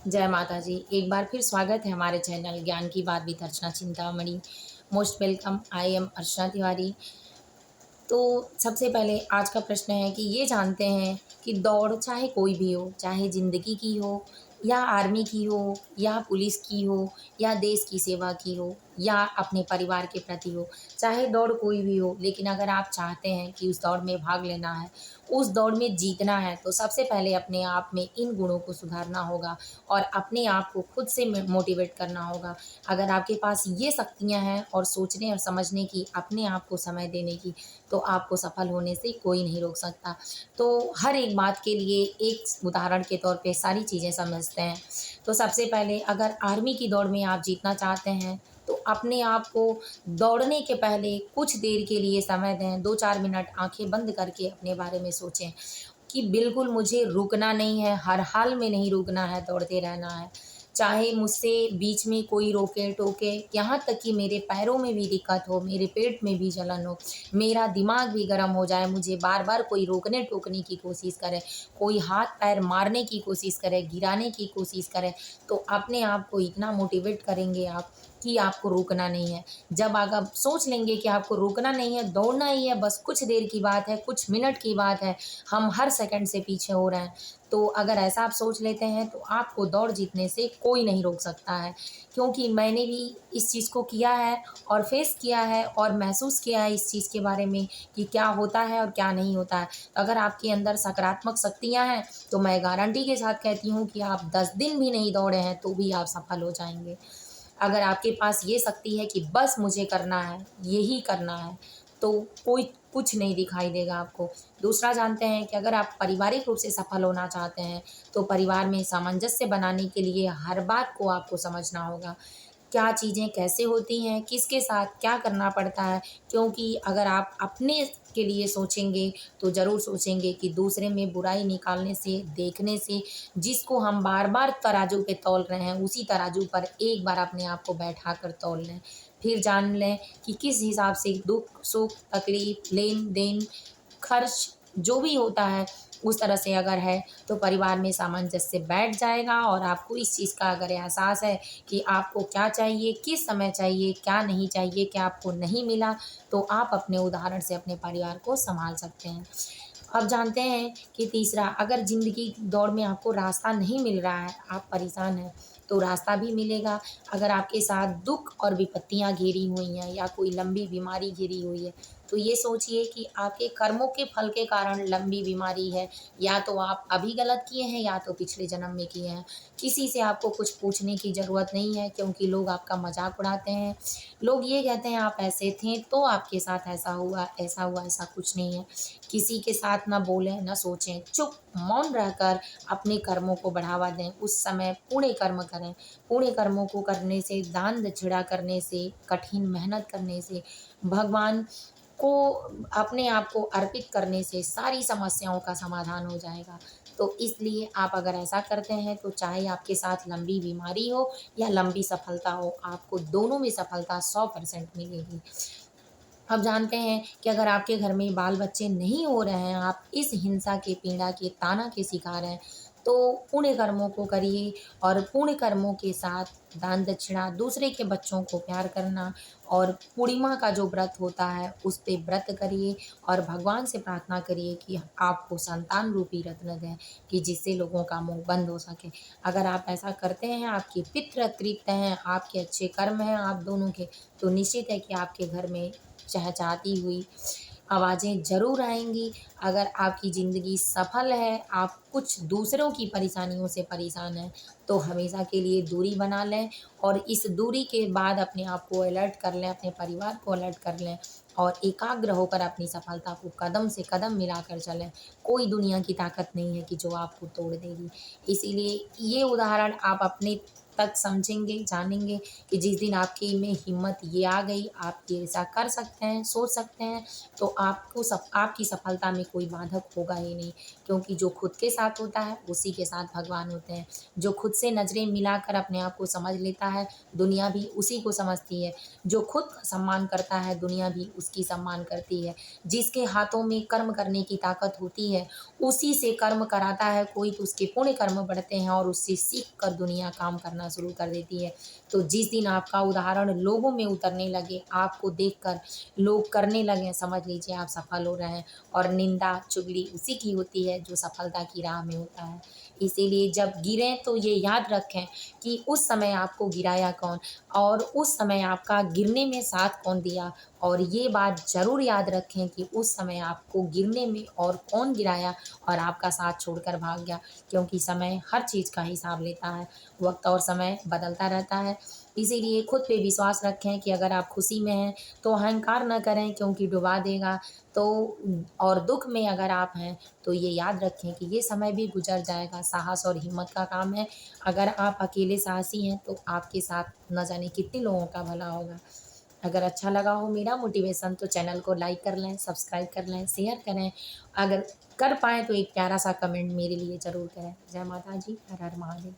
जय माता जी। एक बार फिर स्वागत है हमारे चैनल ज्ञान की बात with Archana Chintamani. Most welcome. I am Archana Tiwari. तो सबसे पहले आज का प्रश्न है कि ये जानते हैं कि दौड़ चाहे कोई भी हो, चाहे ज़िंदगी की हो या आर्मी की हो या पुलिस की हो या देश की सेवा की हो या अपने परिवार के प्रति हो, चाहे दौड़ कोई भी हो, लेकिन अगर आप चाहते हैं कि उस दौड़ में भाग लेना है, उस दौड़ में जीतना है, तो सबसे पहले अपने आप में इन गुणों को सुधारना होगा और अपने आप को खुद से मोटिवेट करना होगा। अगर आपके पास ये शक्तियाँ हैं और सोचने और समझने की, अपने आप को समय देने की, तो आपको सफल होने से कोई नहीं रोक सकता। तो हर एक बात के लिए एक उदाहरण के तौर पे सारी चीज़ें समझते हैं। तो सबसे पहले अगर आर्मी की दौड़ में आप जीतना चाहते हैं, तो अपने आप को दौड़ने के पहले कुछ देर के लिए समय दें, 2-4 मिनट आँखें बंद करके अपने बारे में सोचें कि बिल्कुल मुझे रुकना नहीं है, हर हाल में नहीं रुकना है, दौड़ते रहना है। चाहे मुझसे बीच में कोई रोके-टोके, यहाँ तक कि मेरे पैरों में भी दिक्कत हो, मेरे पेट में भी जलन हो, मेरा दिमाग भी गर्म हो जाए, मुझे बार-बार कोई रोकने-टोकने की कोशिश करे, कोई हाथ-पैर मारने की कोशिश करे, गिराने की कोशिश करे, तो अपने आप को इतना मोटिवेट करेंगे आप कि आपको रुकना नहीं है। जब आप सोच लेंगे कि आपको रुकना नहीं है, दौड़ना ही है, बस कुछ देर की बात है, कुछ मिनट की बात है, हम हर सेकंड से पीछे हो रहे हैं। तो अगर ऐसा आप सोच लेते हैं, तो आपको दौड़ जीतने से कोई नहीं रोक सकता है। क्योंकि मैंने भी इस चीज़ को किया है और फेस किया है और महसूस किया है इस चीज़ के बारे में कि क्या होता है और क्या नहीं होता है। अगर आपके अंदर सकारात्मक शक्तियाँ हैं, तो मैं गारंटी के साथ कहती हूँ कि आप 10 दिन भी नहीं दौड़े हैं, तो भी आप सफल हो जाएँगे। अगर आपके पास ये शक्ति है कि बस मुझे करना है, यही करना है, तो कोई कुछ नहीं दिखाई देगा आपको। दूसरा जानते हैं कि अगर आप पारिवारिक रूप से सफल होना चाहते हैं, तो परिवार में सामंजस्य बनाने के लिए हर बात को आपको समझना होगा। क्या चीज़ें कैसे होती हैं, किसके साथ क्या करना पड़ता है, क्योंकि अगर आप अपने के लिए सोचेंगे, तो ज़रूर सोचेंगे कि दूसरे में बुराई निकालने से, देखने से, जिसको हम बार-बार तराजू पे तौल रहे हैं, उसी तराजू पर एक बार अपने आप को बैठा कर तौल लें। फिर जान लें कि किस हिसाब से दुःख, सुख, तकलीफ़, लेन-देन, खर्च जो भी होता है, उस तरह से अगर है, तो परिवार में सामंजस्य बैठ जाएगा और आपको इस चीज़ का अगर एहसास है कि आपको क्या चाहिए, किस समय चाहिए, क्या नहीं चाहिए, क्या आपको नहीं मिला, तो आप अपने उदाहरण से अपने परिवार को सँभाल सकते हैं। अब जानते हैं कि तीसरा, अगर ज़िंदगी की दौड़ में आपको रास्ता नहीं मिल रहा है, आप परेशान हैं, तो रास्ता भी मिलेगा। अगर आपके साथ दुःख और विपत्तियाँ घिरी हुई हैं या कोई लंबी बीमारी घिरी हुई है, तो ये सोचिए कि आपके कर्मों के फल के कारण लंबी बीमारी है, या तो आप अभी गलत किए हैं या तो पिछले जन्म में किए हैं। किसी से आपको कुछ पूछने की ज़रूरत नहीं है, क्योंकि लोग आपका मज़ाक उड़ाते हैं। लोग ये कहते हैं आप ऐसे थे तो आपके साथ ऐसा हुआ, ऐसा कुछ नहीं है। किसी के साथ ना बोलें, ना सोचें, चुप मौन रहकर अपने कर्मों को बढ़ावा दें। उस समय पुण्य कर्म करें। पुण्य कर्मों को करने से, दान दक्षिणा करने से, कठिन मेहनत करने से, भगवान को अपने आप को अर्पित करने से सारी समस्याओं का समाधान हो जाएगा। तो इसलिए आप अगर ऐसा करते हैं, तो चाहे आपके साथ लंबी बीमारी हो या लंबी सफलता हो, आपको दोनों में सफलता 100% मिलेगी। अब जानते हैं कि अगर आपके घर में बाल-बच्चे नहीं हो रहे हैं, आप इस हिंसा के, पीड़ा के, ताना के शिकार हैं, तो पुण्य कर्मों को करिए और पुण्य कर्मों के साथ दान दक्षिणा, दूसरे के बच्चों को प्यार करना और पूर्णिमा का जो व्रत होता है, उस पे व्रत करिए और भगवान से प्रार्थना करिए कि आपको संतान रूपी रत्न दें, कि जिससे लोगों का मुँह बंद हो सके। अगर आप ऐसा करते हैं, आपके पितृ तृप्त हैं, आपके अच्छे कर्म हैं आप दोनों के, तो निश्चित है कि आपके घर में चहचहाती हुई आवाज़ें ज़रूर आएँगी। अगर आपकी ज़िंदगी सफल है, आप कुछ दूसरों की परेशानियों से परेशान हैं, तो हमेशा के लिए दूरी बना लें और इस दूरी के बाद अपने आप को अलर्ट कर लें, अपने परिवार को अलर्ट कर लें और एकाग्र होकर अपनी सफलता को कदम से कदम मिलाकर चलें। कोई दुनिया की ताकत नहीं है कि जो आपको तोड़ देगी। इसीलिए ये उदाहरण आप अपने तक समझेंगे, जानेंगे कि जिस दिन आपकी में हिम्मत ये आ गई, आप ये ऐसा कर सकते हैं, सोच सकते हैं, तो आपकी सफलता में कोई बाधक होगा ही नहीं। क्योंकि जो खुद के साथ होता है, उसी के साथ भगवान होते हैं। जो खुद से नज़रें मिलाकर अपने आप को समझ लेता है, दुनिया भी उसी को समझती है। जो खुद का सम्मान करता है, दुनिया भी उसकी सम्मान करती है। जिसके हाथों में कर्म करने की ताकत होती है, उसी से कर्म कराता है कोई, तो उसके पुण्य कर्म बढ़ते हैं और उससे सीख कर दुनिया काम करना शुरू कर देती है। तो जिस दिन आपका उदाहरण लोगों में उतरने लगे, आपको देखकर लोग करने लगें, समझ लीजिए आप सफल हो रहे हैं। और निंदा, चुगली उसी की होती है जो सफलता की राह में होता है। इसीलिए जब गिरें तो ये याद रखें कि उस समय आपको गिराया कौन, और उस समय आपका गिरने में साथ कौन दिया। और ये बात ज़रूर याद रखें कि उस समय आपको गिरने में और कौन गिराया और आपका साथ छोड़कर भाग गया। क्योंकि समय हर चीज़ का हिसाब लेता है, वक्त और समय बदलता रहता है। इसीलिए खुद पे विश्वास रखें कि अगर आप खुशी में हैं तो अहंकार न करें, क्योंकि डुबा देगा। तो और दुख में अगर आप हैं तो ये याद रखें कि ये समय भी गुजर जाएगा। साहस और हिम्मत का काम है। अगर आप अकेले साहसी हैं तो आपके साथ न जाने कितने लोगों का भला होगा। अगर अच्छा लगा हो मेरा मोटिवेशन तो चैनल को लाइक कर लें, सब्सक्राइब कर लें, शेयर करें। अगर कर पाएँ तो एक प्यारा सा कमेंट मेरे लिए ज़रूर करें। जय माता जी, हर हर महादेव।